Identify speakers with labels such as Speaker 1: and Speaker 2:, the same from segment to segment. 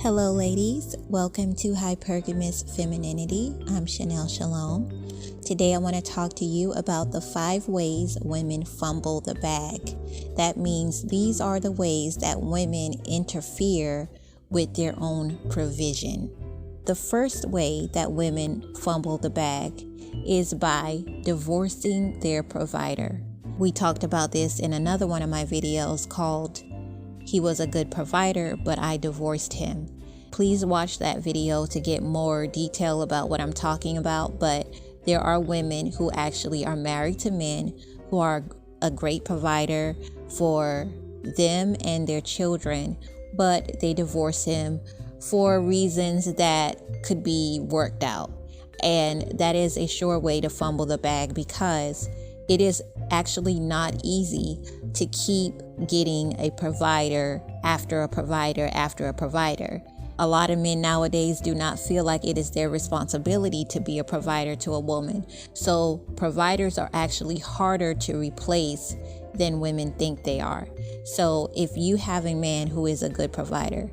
Speaker 1: Hello ladies, welcome to Hypergamous Femininity. I'm ShanelleShalom. Today I want to talk to you about the 5 ways women fumble the bag. That means these are the ways that women interfere with their own provision. The first way that women fumble the bag is by divorcing their provider. We talked about this in another one of my videos called He Was a Good Provider, but I Divorced Him. Please watch that video to get more detail about what I'm talking about, but there are women who actually are married to men who are a great provider for them and their children, but they divorce him for reasons that could be worked out. And that is a sure way to fumble the bag, because it is actually not easy to keep getting a provider after a provider after a provider. A lot of men nowadays do not feel like it is their responsibility to be a provider to a woman. So providers are actually harder to replace than women think they are. So if you have a man who is a good provider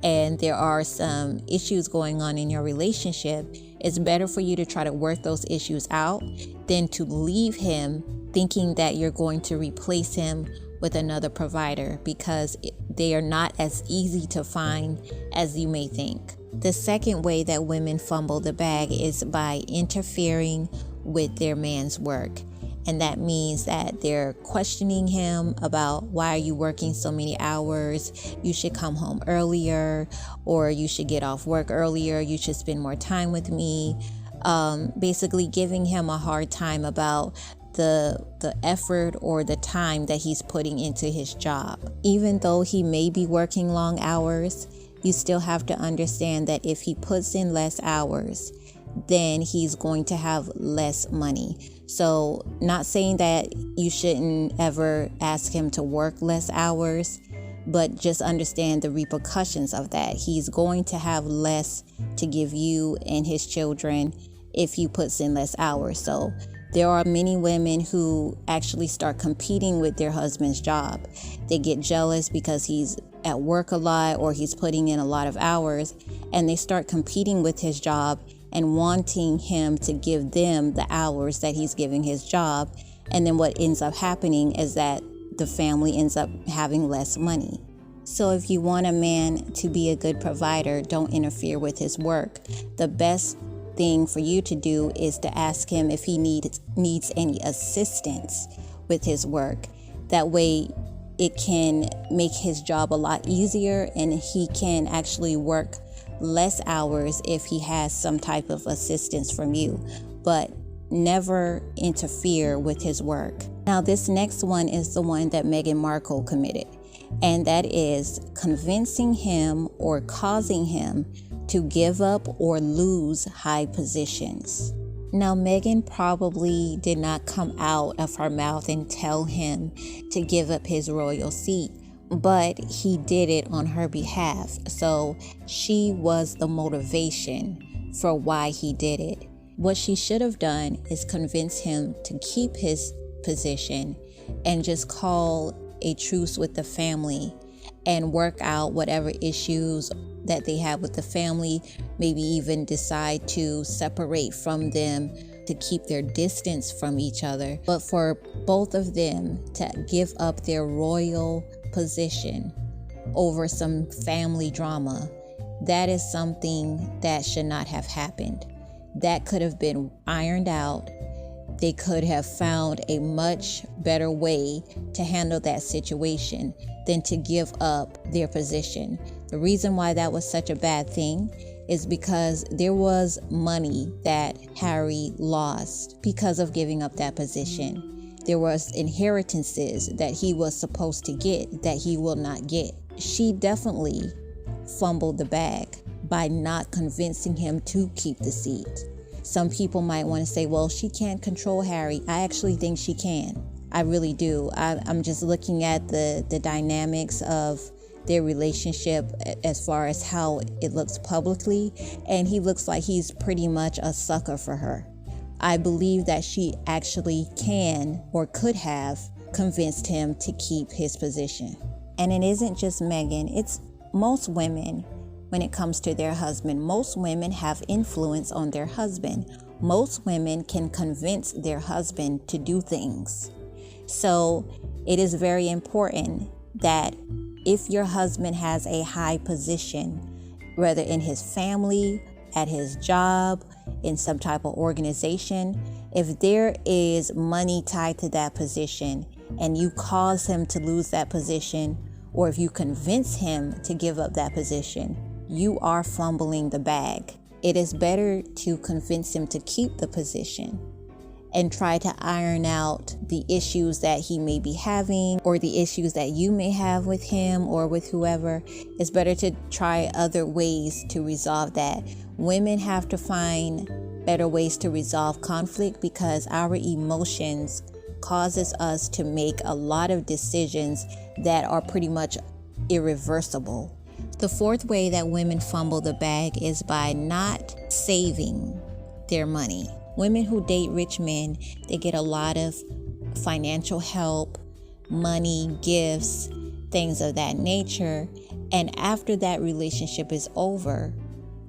Speaker 1: and there are some issues going on in your relationship, it's better for you to try to work those issues out than to leave him thinking that you're going to replace him with another provider, because they are not as easy to find as you may think. The second way that women fumble the bag is by interfering with their man's work. And that means that they're questioning him about, why are you working so many hours? You should come home earlier, or you should get off work earlier. You should spend more time with me. Basically giving him a hard time about the effort or the time that he's putting into his job. Even though he may be working long hours, you still have to understand that if he puts in less hours, then he's going to have less money. So not saying that you shouldn't ever ask him to work less hours, but just understand the repercussions of that. He's going to have less to give you and his children if he puts in less hours. So there are many women who actually start competing with their husband's job. They get jealous because he's at work a lot or he's putting in a lot of hours, and they start competing with his job and wanting him to give them the hours that he's giving his job. And then what ends up happening is that the family ends up having less money. So if you want a man to be a good provider, don't interfere with his work. The best thing for you to do is to ask him if he needs any assistance with his work. That way it can make his job a lot easier, and he can actually work less hours if he has some type of assistance from you. But never interfere with his work. Now, this next one is the one that Meghan Markle committed, and that is convincing him or causing him to give up or lose high positions. Now, Meghan probably did not come out of her mouth and tell him to give up his royal seat, but he did it on her behalf. So she was the motivation for why he did it. What she should have done is convince him to keep his position and just call a truce with the family and work out whatever issues that they have with the family, maybe even decide to separate from them to keep their distance from each other. But for both of them to give up their royal position over some family drama, that is something that should not have happened. That could have been ironed out. They could have found a much better way to handle that situation than to give up their position. The reason why that was such a bad thing is because there was money that Harry lost because of giving up that position. There was inheritances that he was supposed to get that he will not get. She definitely fumbled the bag by not convincing him to keep the seat. Some people might want to say, well, she can't control Harry. I actually think she can. I really do. I'm just looking at the dynamics of their relationship as far as how it looks publicly, and he looks like he's pretty much a sucker for her. I believe that she actually can or could have convinced him to keep his position. And it isn't just Meghan, it's most women when it comes to their husband. Most women have influence on their husband. Most women can convince their husband to do things. So it is very important that if your husband has a high position, whether in his family, at his job, in some type of organization, if there is money tied to that position and you cause him to lose that position, or if you convince him to give up that position, you are fumbling the bag. It is better to convince him to keep the position and try to iron out the issues that he may be having or the issues that you may have with him or with whoever. It's better to try other ways to resolve that. Women have to find better ways to resolve conflict because our emotions causes us to make a lot of decisions that are pretty much irreversible. The fourth way that women fumble the bag is by not saving their money. Women who date rich men, they get a lot of financial help, money, gifts, things of that nature. And after that relationship is over,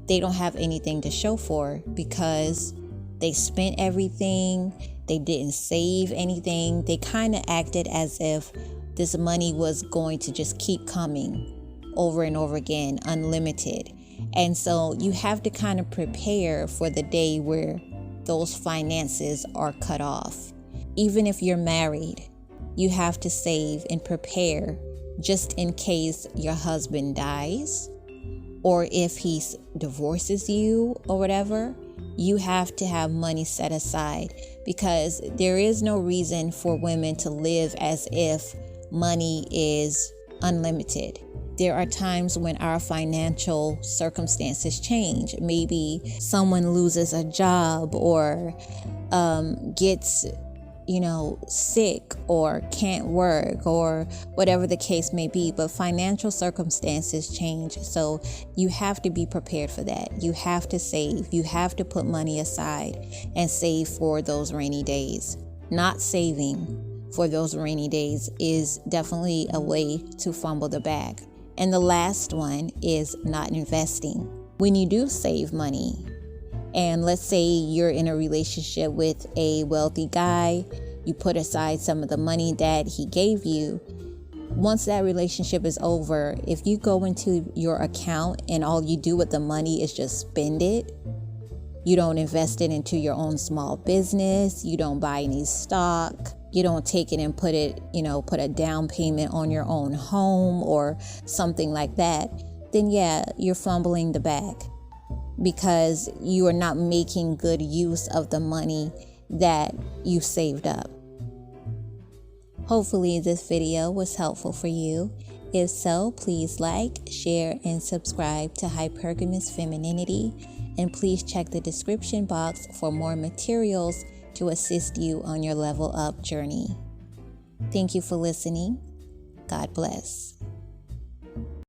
Speaker 1: they don't have anything to show for because they spent everything. They didn't save anything. They kind of acted as if this money was going to just keep coming over and over again, unlimited. And so you have to kind of prepare for the day where those finances are cut off. Even if you're married, you have to save and prepare just in case your husband dies or if he divorces you or whatever. You have to have money set aside because there is no reason for women to live as if money is unlimited. There are times when our financial circumstances change. Maybe someone loses a job or gets, sick or can't work or whatever the case may be. But financial circumstances change. So you have to be prepared for that. You have to save. You have to put money aside and save for those rainy days. Not saving for those rainy days is definitely a way to fumble the bag. And the last one is not investing. When you do save money, and let's say you're in a relationship with a wealthy guy, you put aside some of the money that he gave you. Once that relationship is over, if you go into your account and all you do with the money is just spend it, you don't invest it into your own small business, you don't buy any stock, you don't take it and put a down payment on your own home or something like that, then yeah, you're fumbling the bag because you are not making good use of the money that you saved up. Hopefully this video was helpful for you. If so, please like, share, and subscribe to Hypergamous Femininity. And please check the description box for more materials to assist you on your level up journey. Thank you for listening. God bless.